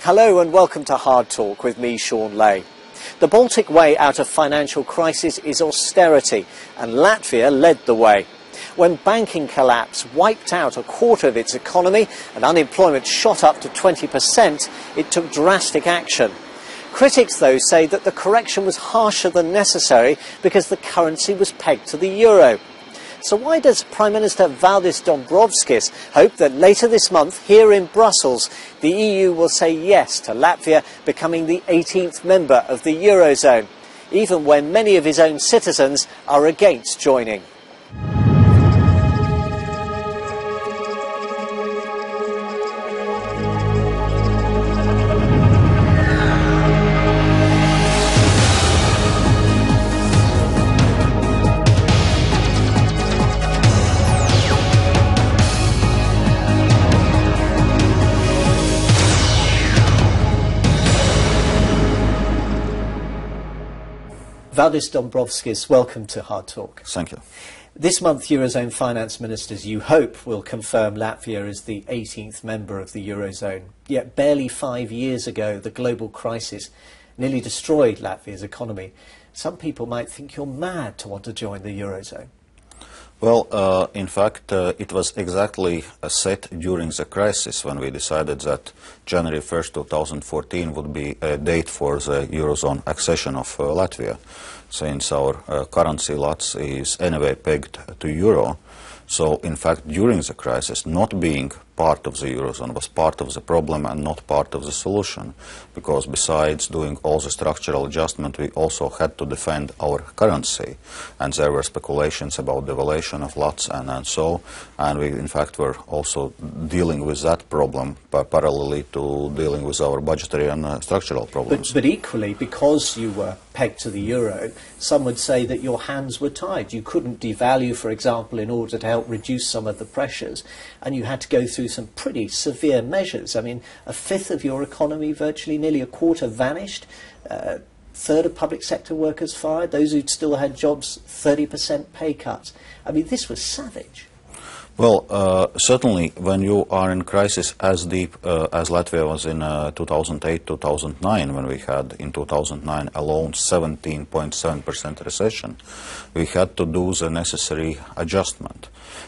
Hello and welcome to Hard Talk with me, Shaun Ley. The Baltic way out of financial crisis is austerity, and Latvia led the way. When banking collapse wiped out a quarter of its economy and unemployment shot up to 20%, it took drastic action. Critics, though, say that the correction was harsher than necessary because the currency was pegged to the euro. So why does Prime Minister Valdis Dombrovskis hope that later this month, here in Brussels, the EU will say yes to Latvia becoming the 18th member of the Eurozone, even when many of his own citizens are against joining? Valdis Dombrovskis, welcome to Hard Talk. Thank you. This month, Eurozone finance ministers, you hope, will confirm Latvia as the 18th member of the Eurozone. Yet barely 5 years ago, the global crisis nearly destroyed Latvia's economy. Some people might think you're mad to want to join the Eurozone. Well, in fact, it was exactly set during the crisis when we decided that January 1st, 2014 would be a date for the Eurozone accession of Latvia, since our currency Lats is anyway pegged to euro. So, in fact, during the crisis, not being part of the Eurozone was part of the problem and not part of the solution, because besides doing all the structural adjustment, we also had to defend our currency, and there were speculations about devaluation of Lats and we in fact were also dealing with that problem parallelly to dealing with our budgetary and structural problems. But equally, because you were pegged to the euro, some would say that your hands were tied. You couldn't devalue, for example, in order to help reduce some of the pressures, and you had to go through some pretty severe measures. I mean, a fifth of your economy, virtually nearly a quarter, vanished. Third of public sector workers fired. Those who'd still had jobs, 30% pay cuts. I mean, this was savage. Well, certainly when you are in crisis as deep as Latvia was in 2008-2009, when we had in 2009 alone 17.7% recession, we had to do the necessary adjustment.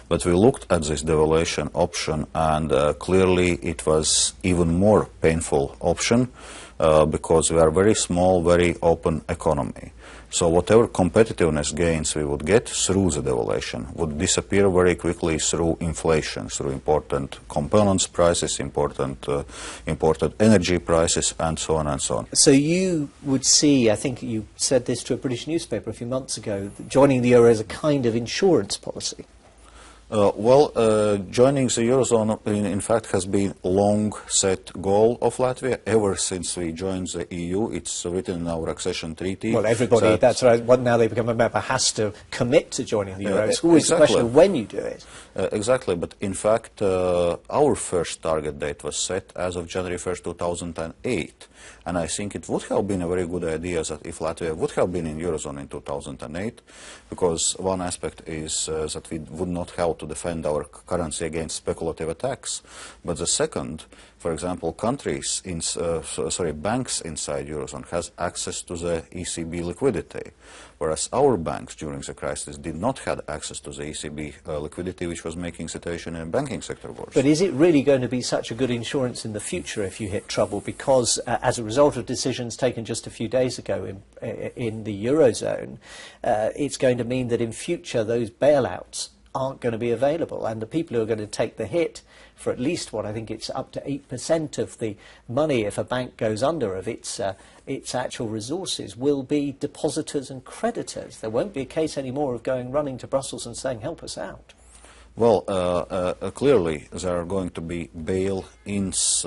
But we looked at this devaluation option, and clearly it was even more painful option because we are a very small, very open economy. So whatever competitiveness gains we would get through the devaluation would disappear very quickly through inflation, through important components prices, imported energy prices, and so on and so on. So you would see, I think you said this to a British newspaper a few months ago, that joining the euro is a kind of insurance policy. Joining the Eurozone, in fact, has been a long-set goal of Latvia ever since we joined the EU. It's written in our accession treaty. Well, everybody, that's right, now they become a member, has to commit to joining the euro. It's always exactly. a question of when you do it. Exactly, but in fact, our first target date was set as of January 1st, 2008. And I think it would have been a very good idea that if Latvia would have been in Eurozone in 2008, because one aspect is that we would not have to defend our currency against speculative attacks. But the second, for example, banks inside Eurozone has access to the ECB liquidity, whereas our banks during the crisis did not have access to the ECB liquidity, which was making situation in the banking sector worse. But is it really going to be such a good insurance in the future if you hit trouble? Because as a result of decisions taken just a few days ago in the Eurozone, it's going to mean that in future those bailouts aren't going to be available, and the people who are going to take the hit for at least what I think it's up to 8% of the money if a bank goes under of its actual resources will be depositors and creditors. There won't be a case anymore of running to Brussels and saying, help us out. Well, clearly there are going to be bail-ins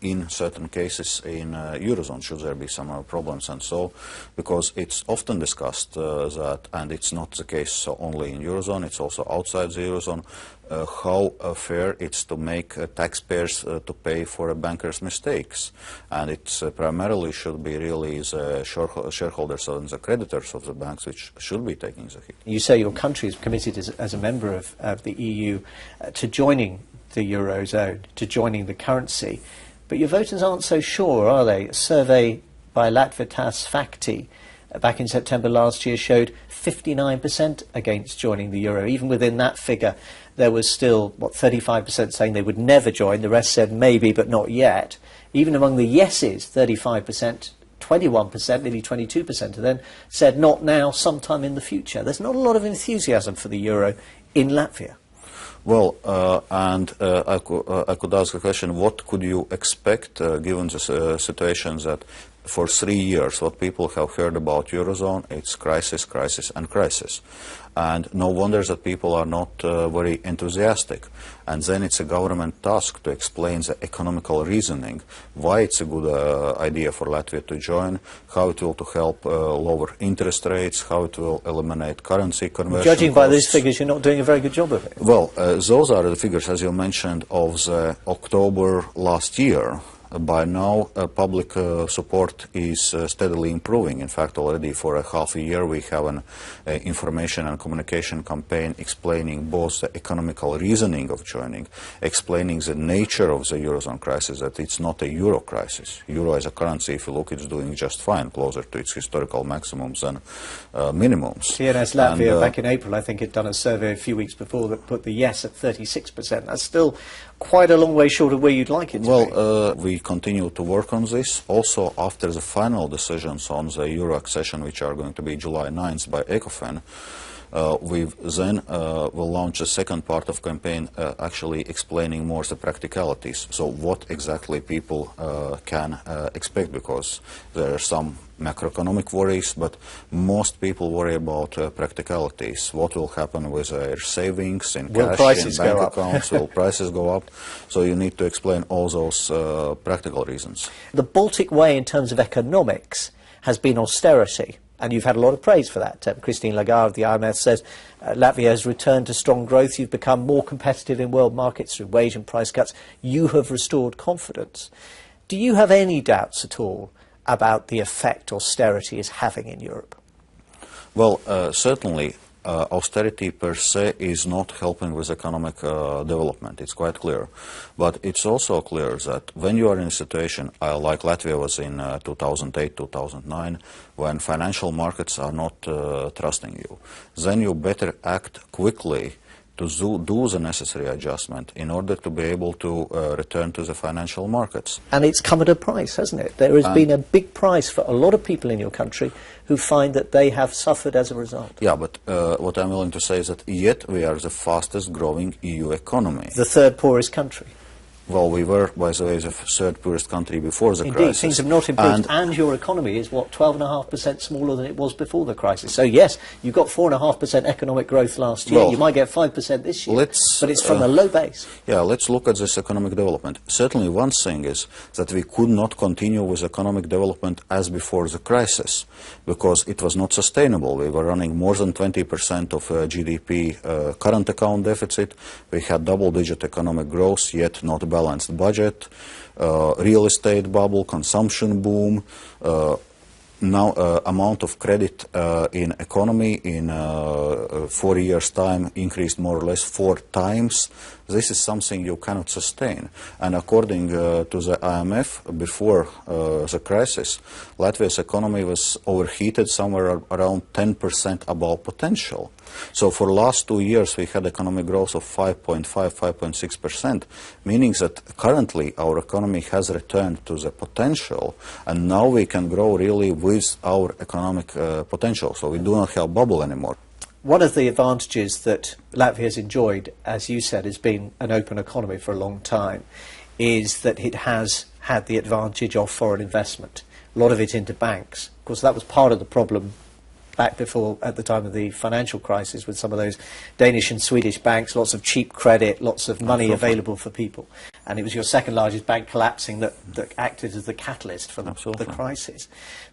in certain cases in Eurozone, should there be some problems and so, because it's often discussed that, and it's not the case only in Eurozone, it's also outside the Eurozone, how fair it's to make taxpayers to pay for a banker's mistakes. And it primarily should be really the shareholders and the creditors of the banks which should be taking the hit. You say your country is committed as a member of the EU to joining the Eurozone, to joining the currency. But your voters aren't so sure, are they? A survey by Latvitas Fakti back in September last year showed 59% against joining the euro. Even within that figure, there was still, 35% saying they would never join. The rest said maybe, but not yet. Even among the yeses, 35%, 21%, nearly 22% of them said not now, sometime in the future. There's not a lot of enthusiasm for the euro in Latvia. Well, I could ask a question, what could you expect given the situation that for 3 years what people have heard about Eurozone, it's crisis, crisis and crisis. And no wonder that people are not very enthusiastic. And then it's a government task to explain the economical reasoning, why it's a good idea for Latvia to join, how it will to help lower interest rates, how it will eliminate currency conversion Judging costs. by these figures, you're not doing a very good job of it. Well, those are the figures, as you mentioned, of the October last year. By now, public support is steadily improving. In fact, already for a half a year, we have an information and communication campaign explaining both the economical reasoning of joining, explaining the nature of the Eurozone crisis, that it's not a Euro crisis. Euro as a currency, if you look, it's doing just fine, closer to its historical maximums and minimums. TNS Latvia, back in April, I think, had done a survey a few weeks before that put the yes at 36%. That's still quite a long way short of where you'd like it to be. Well, we continue to work on this. Also, after the final decisions on the Euro accession, which are going to be July 9th by ECOFIN, we then will launch the second part of campaign, actually explaining more the practicalities. So what exactly people can expect, because there are some macroeconomic worries, but most people worry about practicalities. What will happen with their savings in cash, in bank accounts? Will prices go up? So you need to explain all those practical reasons. The Baltic way in terms of economics has been austerity. And you've had a lot of praise for that. Christine Lagarde of the IMF says Latvia has returned to strong growth. You've become more competitive in world markets through wage and price cuts. You have restored confidence. Do you have any doubts at all about the effect austerity is having in Europe? Well, certainly austerity per se is not helping with economic development. It's quite clear. But it's also clear that when you are in a situation like Latvia was in 2008, 2009, when financial markets are not trusting you, then you better act quickly to do the necessary adjustment in order to be able to return to the financial markets. And it's come at a price, hasn't it? There has been a big price for a lot of people in your country who find that they have suffered as a result. Yeah, but what I'm willing to say is that yet we are the fastest growing EU economy. The third poorest country. Well, we were, by the way, the third poorest country before the crisis. Indeed, things have not improved, and your economy is, 12.5% smaller than it was before the crisis. So, yes, you got 4.5% economic growth last year. Well, you might get 5% this year, but it's from a low base. Yeah, let's look at this economic development. Certainly one thing is that we could not continue with economic development as before the crisis, because it was not sustainable. We were running more than 20% of GDP current account deficit. We had double-digit economic growth, yet not balanced budget, real estate bubble, consumption boom, now amount of credit in economy in 4 years' time increased more or less 4 times. This is something you cannot sustain. And according to the IMF, before the crisis, Latvia's economy was overheated somewhere around 10% above potential. So for the last 2 years, we had economic growth of 5.5, 5.6%, meaning that currently our economy has returned to the potential, and now we can grow really with our economic potential. So we do not have bubble anymore. One of the advantages that Latvia has enjoyed, as you said, has been an open economy for a long time, is that it has had the advantage of foreign investment, a lot of it into banks. Of course, that was part of the problem back before, at the time of the financial crisis, with some of those Danish and Swedish banks, lots of cheap credit, lots of money available for people. And it was your second largest bank collapsing that acted as the catalyst for the crisis.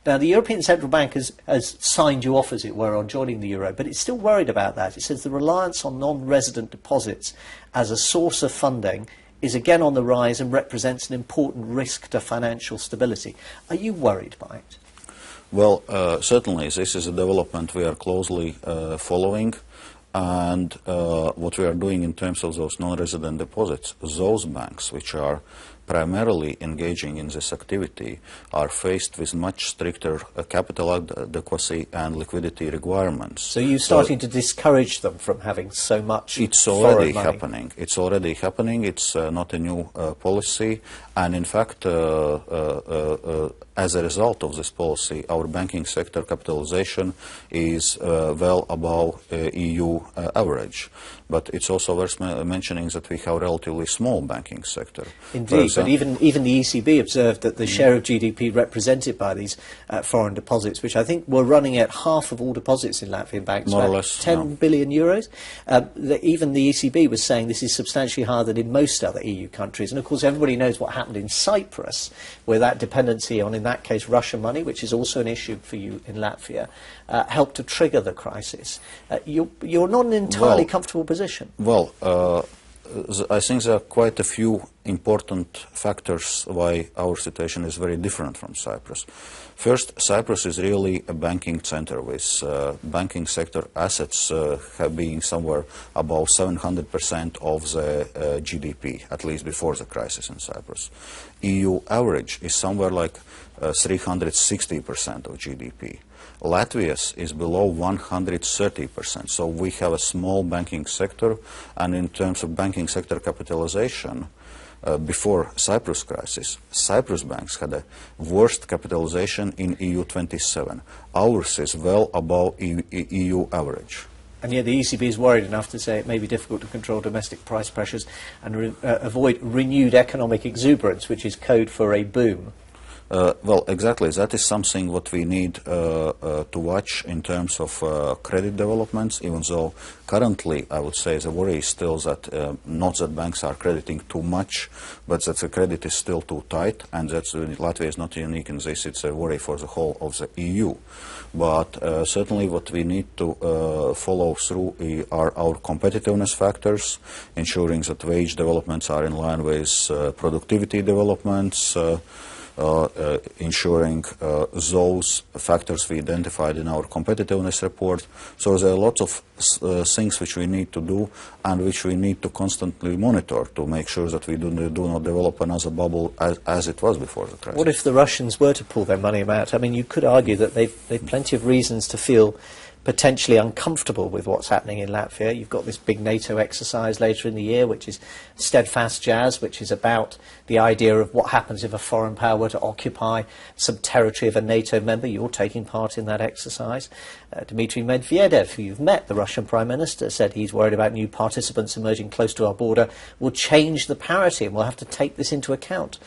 Now, the European Central Bank has signed you off, as it were, on joining the euro, but it's still worried about that. It says the reliance on non-resident deposits as a source of funding is again on the rise and represents an important risk to financial stability. Are you worried by it? Well, certainly this is a development we are closely following, and what we are doing in terms of those non-resident deposits, those banks which are primarily engaging in this activity are faced with much stricter capital adequacy and liquidity requirements. So you're starting to discourage them from having so much It's foreign already money. happening. It's already happening. It's not a new policy. And in fact, as a result of this policy, our banking sector capitalization is well above EU average. But it's also worth mentioning that we have a relatively small banking sector. Indeed, but even the ECB observed that the share of GDP represented by these foreign deposits, which I think were running at half of all deposits in Latvian banks, more or about less, 10 billion euros, even the ECB was saying this is substantially higher than in most other EU countries. And of course everybody knows what happened in Cyprus, where that dependency on, in that case, Russian money, which is also an issue for you in Latvia, helped to trigger the crisis. You're not in an entirely comfortable position. Well, I think there are quite a few important factors why our situation is very different from Cyprus. First, Cyprus is really a banking center with banking sector assets have been somewhere above 700% of the GDP, at least before the crisis in Cyprus. EU average is somewhere like 360% of GDP. Latvia's is below 130%, so we have a small banking sector, and in terms of banking sector capitalization, before Cyprus crisis, Cyprus banks had a worst capitalization in EU 27. Ours is well above EU average. And yet the ECB is worried enough to say it may be difficult to control domestic price pressures and avoid renewed economic exuberance, which is code for a boom. Well, exactly. That is something what we need to watch in terms of credit developments, even though currently I would say the worry is still that not that banks are crediting too much, but that the credit is still too tight, and that's Latvia is not unique in this. It's a worry for the whole of the EU. But certainly what we need to follow through are our competitiveness factors, ensuring that wage developments are in line with productivity developments, ensuring those factors we identified in our competitiveness report. So there are lots of things which we need to do and which we need to constantly monitor to make sure that we do not develop another bubble as it was before the crisis. What if the Russians were to pull their money out? I mean, you could argue that they've plenty of reasons to feel potentially uncomfortable with what's happening in Latvia. You've got this big NATO exercise later in the year, which is Steadfast Jazz, which is about the idea of what happens if a foreign power were to occupy some territory of a NATO member. You're taking part in that exercise. Dmitry Medvedev, who you've met, the Russian Prime Minister, said he's worried about new participants emerging close to our border will change the parity, and we'll have to take this into account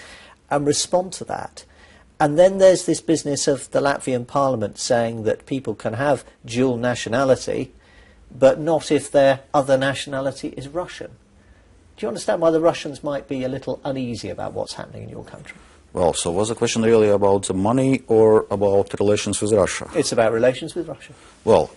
and respond to that. And then there's this business of the Latvian Parliament saying that people can have dual nationality, but not if their other nationality is Russian. Do you understand why the Russians might be a little uneasy about what's happening in your country? Well, so was the question really about the money or about relations with Russia? It's about relations with Russia. Well,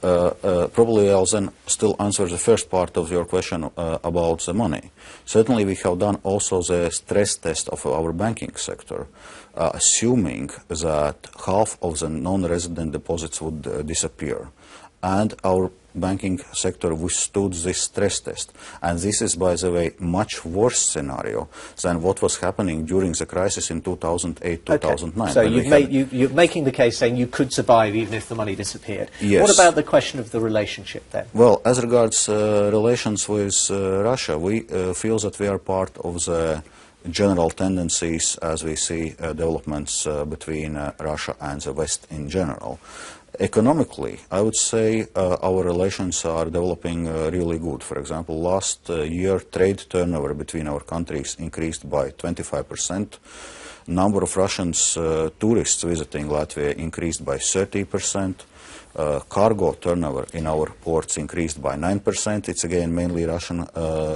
probably I'll then still answer the first part of your question about the money. Certainly we have done also the stress test of our banking sector, assuming that half of the non-resident deposits would disappear. And our banking sector withstood this stress test. And this is, by the way, much worse scenario than what was happening during the crisis in 2008, 2009. So you're making the case saying you could survive even if the money disappeared. Yes. What about the question of the relationship then? Well, as regards relations with Russia, we feel that we are part of the general tendencies as we see developments between Russia and the West in general. Economically, I would say our relations are developing really good. For example, last year trade turnover between our countries increased by 25%. Number of Russians tourists visiting Latvia increased by 30%. Cargo turnover in our ports increased by 9%. It's again mainly Russian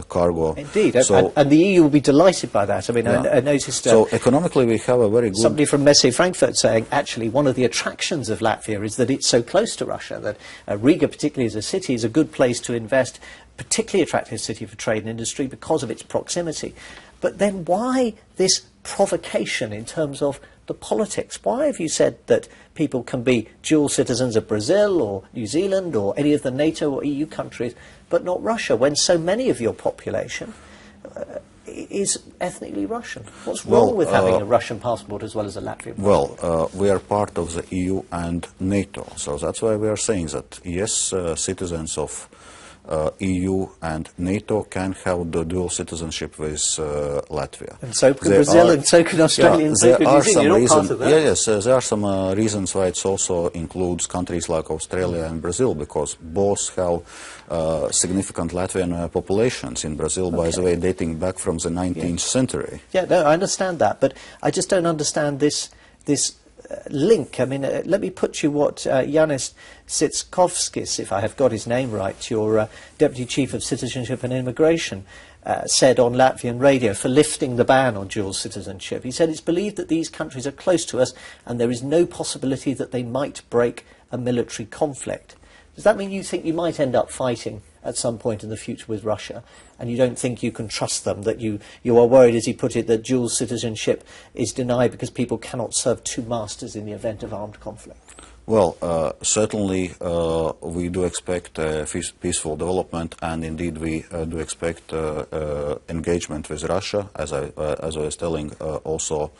cargo. Indeed, so, and the EU will be delighted by that. I mean, yeah. I noticed... so economically we have a very good... Somebody from Messe Frankfurt saying, actually, one of the attractions of Latvia is that it's so close to Russia, that Riga, particularly as a city, is a good place to invest, particularly attractive city for trade and industry because of its proximity. But then why this provocation in terms of the politics? Why have you said that people can be dual citizens of Brazil or New Zealand or any of the NATO or EU countries, but not Russia, when so many of your population is ethnically Russian. What's wrong with having a Russian passport as well as a Latvian passport? Well, we are part of the EU and NATO, so that's why we are saying that, yes, citizens of EU and NATO can have the dual citizenship with Latvia. And so can Brazil, and so can Australia, and so can New Zealand. You're not part of that. Yes, there are some reasons why it also includes countries like Australia and Brazil, because both have significant Latvian populations in Brazil, by the way, dating back from the 19th century. Yeah, no, I understand that, but I just don't understand this link. I mean, let me put you what Yanis Sitskovskis, if I have got his name right, your Deputy Chief of Citizenship and Immigration, said on Latvian radio for lifting the ban on dual citizenship. He said it's believed that these countries are close to us and there is no possibility that they might break a military conflict. Does that mean you think you might end up fighting at some point in the future with Russia, and you don't think you can trust them, that you are worried, as he put it, that dual citizenship is denied because people cannot serve two masters in the event of armed conflict? Well, certainly we do expect peaceful development, and indeed we do expect engagement with Russia, as I was telling, also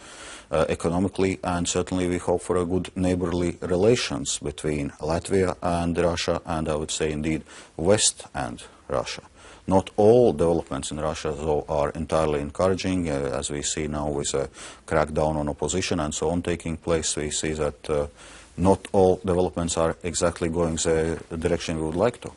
economically, and certainly we hope for a good neighborly relations between Latvia and Russia, and I would say indeed West and Russia. Not all developments in Russia, though, are entirely encouraging. As we see now with a crackdown on opposition and so on taking place, we see that not all developments are exactly going the direction we would like to.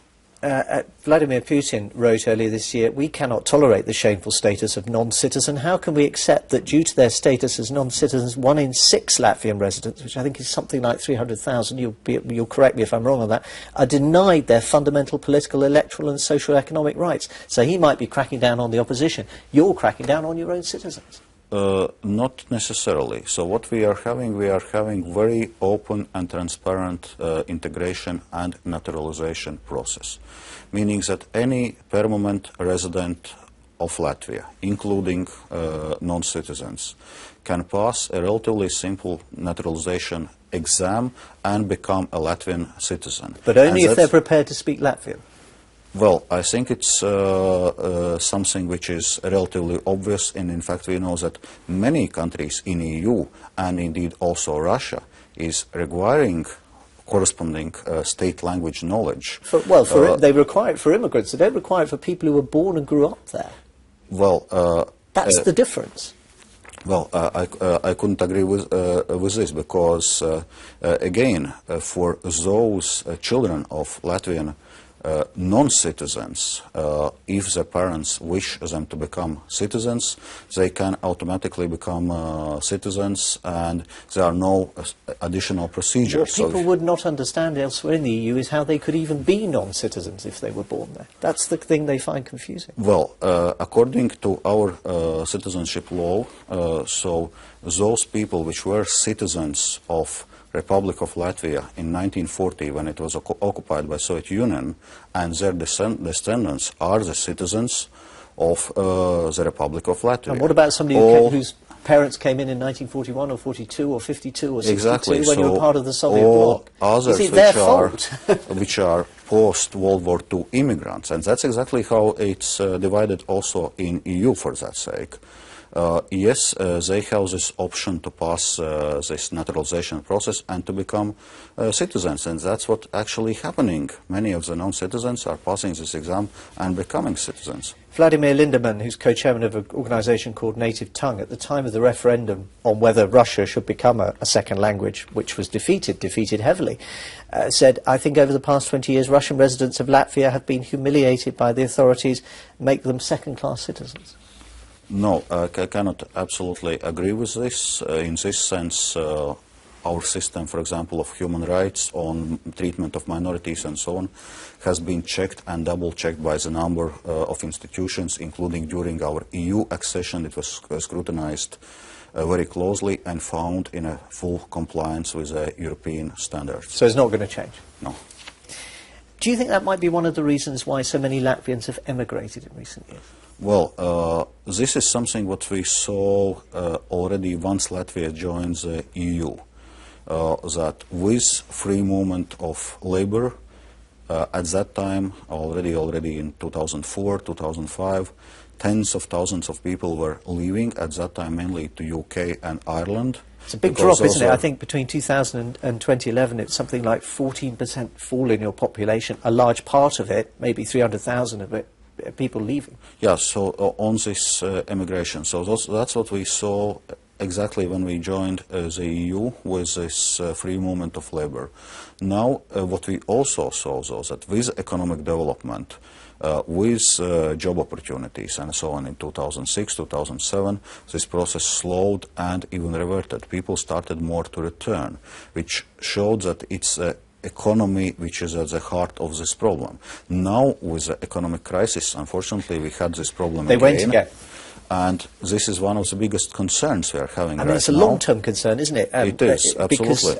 Vladimir Putin wrote earlier this year, "We cannot tolerate the shameful status of non-citizen. How can we accept that due to their status as non-citizens, 1 in 6 Latvian residents, which I think is something like 300,000, you'll correct me if I'm wrong on that, are denied their fundamental political, electoral and social economic rights?" So he might be cracking down on the opposition. You're cracking down on your own citizens. Not necessarily. So what we are having very open and transparent integration and naturalization process, meaning that any permanent resident of Latvia, including non-citizens, can pass a relatively simple naturalization exam and become a Latvian citizen. But only if they're prepared to speak Latvian. Well, I think it's something which is relatively obvious, and in fact we know that many countries in EU and indeed also Russia is requiring corresponding state language knowledge. They require it for immigrants. They don't require it for people who were born and grew up there. Well, that's the difference. Well, I couldn't agree with this, because again, for those children of Latvian non-citizens, if the parents wish them to become citizens, they can automatically become citizens, and there are no additional procedures. What people would not understand elsewhere in the EU is how they could even be non-citizens if they were born there. That's the thing they find confusing. Well, according to our citizenship law, so those people which were citizens of Republic of Latvia in 1940, when it was occupied by Soviet Union, and their descendants are the citizens of the Republic of Latvia. And what about somebody whose parents came in 1941 or 42 or 52 or 62 exactly. when you were part of the Soviet bloc? Others is it their fault? which are post-World War II immigrants, and that's exactly how it's divided also in EU for that sake. Yes, they have this option to pass this naturalization process and to become citizens, and that's what actually happening. Many of the non-citizens are passing this exam and becoming citizens. Vladimir Lindemann, who's co-chairman of an organisation called Native Tongue, at the time of the referendum on whether Russia should become a second language, which was defeated heavily, said, "I think over the past 20 years Russian residents of Latvia have been humiliated by the authorities, make them second-class citizens." No, I cannot absolutely agree with this. In this sense, our system, for example, of human rights on treatment of minorities and so on, has been checked and double-checked by the number of institutions, including during our EU accession. It was scrutinized very closely and found in a full compliance with the European standards. So it's not going to change? No. Do you think that might be one of the reasons why so many Latvians have emigrated in recent years? Well, this is something what we saw already once Latvia joined the EU, that with free movement of labor, at that time, already in 2004, 2005, tens of thousands of people were leaving, at that time mainly to UK and Ireland. It's a big drop, isn't it? I think between 2000 and 2011, it's something like 14% fall in your population. A large part of it, maybe 300,000 of it, people leaving. Yeah, so on this immigration. So that's what we saw exactly when we joined the EU with this free movement of labor. Now, what we also saw, though, that with economic development, with job opportunities and so on in 2006, 2007, this process slowed and even reverted. People started more to return, which showed that it's an economy which is at the heart of this problem. Now, with the economic crisis, unfortunately, we had this problem again. They went again. And this is one of the biggest concerns we are having right now. It's a long-term concern, isn't it? It is, absolutely. Because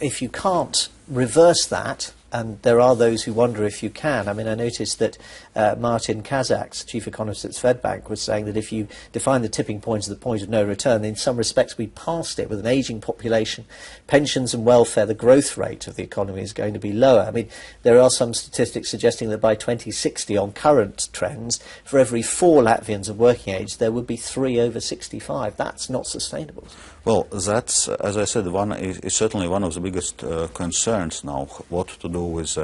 if you can't reverse that, and there are those who wonder if you can. I mean, I noticed that Martin Kazak's chief economist at Swedbank was saying that if you define the tipping point as the point of no return, in some respects we passed it. With an ageing population, pensions and welfare, the growth rate of the economy is going to be lower. I mean, there are some statistics suggesting that by 2060, on current trends, for every 4 Latvians of working age, there would be 3 over 65. That's not sustainable. Well, that's, as I said, is certainly one of the biggest concerns now, what to do with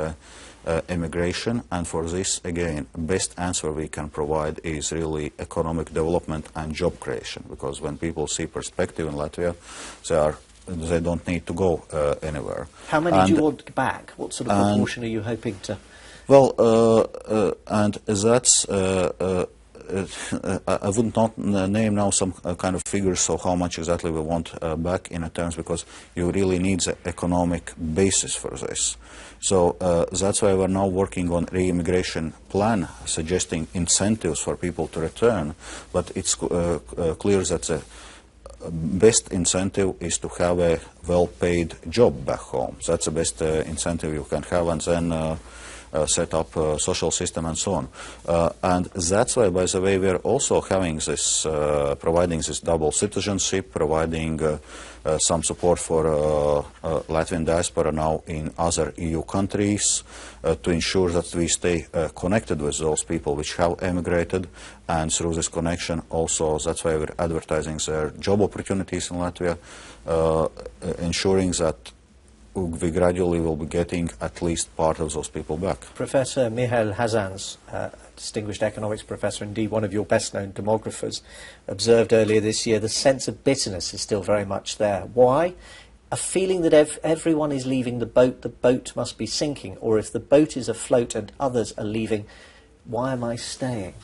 immigration. And for this, again, best answer we can provide is really economic development and job creation. Because when people see perspective in Latvia, they don't need to go anywhere. How many do you want back? What sort of proportion are you hoping to? Well, and that's... I would not name now some kind of figures, so how much exactly we want back in terms, because you really need the economic basis for this. So that's why we're now working on re-immigration plan, suggesting incentives for people to return. But it's clear that the best incentive is to have a well-paid job back home. That's the best incentive you can have, and then set up a social system and so on. And that's why, by the way, we are also having this, providing this double citizenship, providing some support for Latvian diaspora now in other EU countries to ensure that we stay connected with those people which have emigrated, and through this connection also, that's why we're advertising their job opportunities in Latvia, ensuring that we gradually will be getting at least part of those people back. Professor Mihail Hazans, distinguished economics professor, indeed one of your best-known demographers, observed earlier this year the sense of bitterness is still very much there. Why? A feeling that everyone is leaving the boat must be sinking, or if the boat is afloat and others are leaving, why am I staying?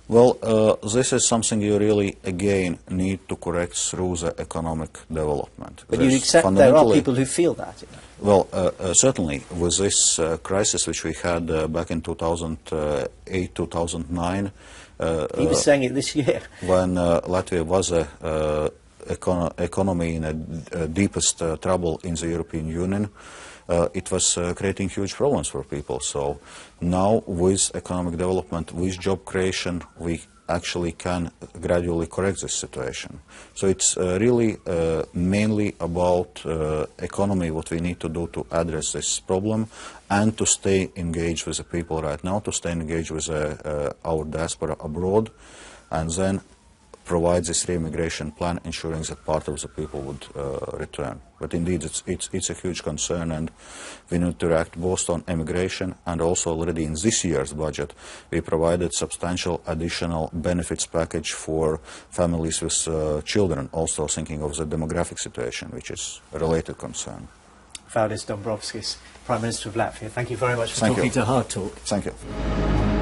Well, this is something you really, again, need to correct through the economic development. But you accept there are people who feel that? You know? Well, certainly, with this crisis which we had back in 2008, 2009... he was saying it this year. When Latvia was a economy in the deepest trouble in the European Union, it was creating huge problems for people. So now, with economic development, with job creation, we actually can gradually correct this situation. So it's really mainly about economy, what we need to do to address this problem, and to stay engaged with the people right now, to stay engaged with our diaspora abroad, and then provide this re-immigration plan, ensuring that part of the people would return. But indeed, it's a huge concern, and we need to react both on immigration, and also already in this year's budget, we provided substantial additional benefits package for families with children, also thinking of the demographic situation, which is a related concern. Valdis Dombrovskis, Prime Minister of Latvia, thank you very much for talking to Hard Talk. Thank you.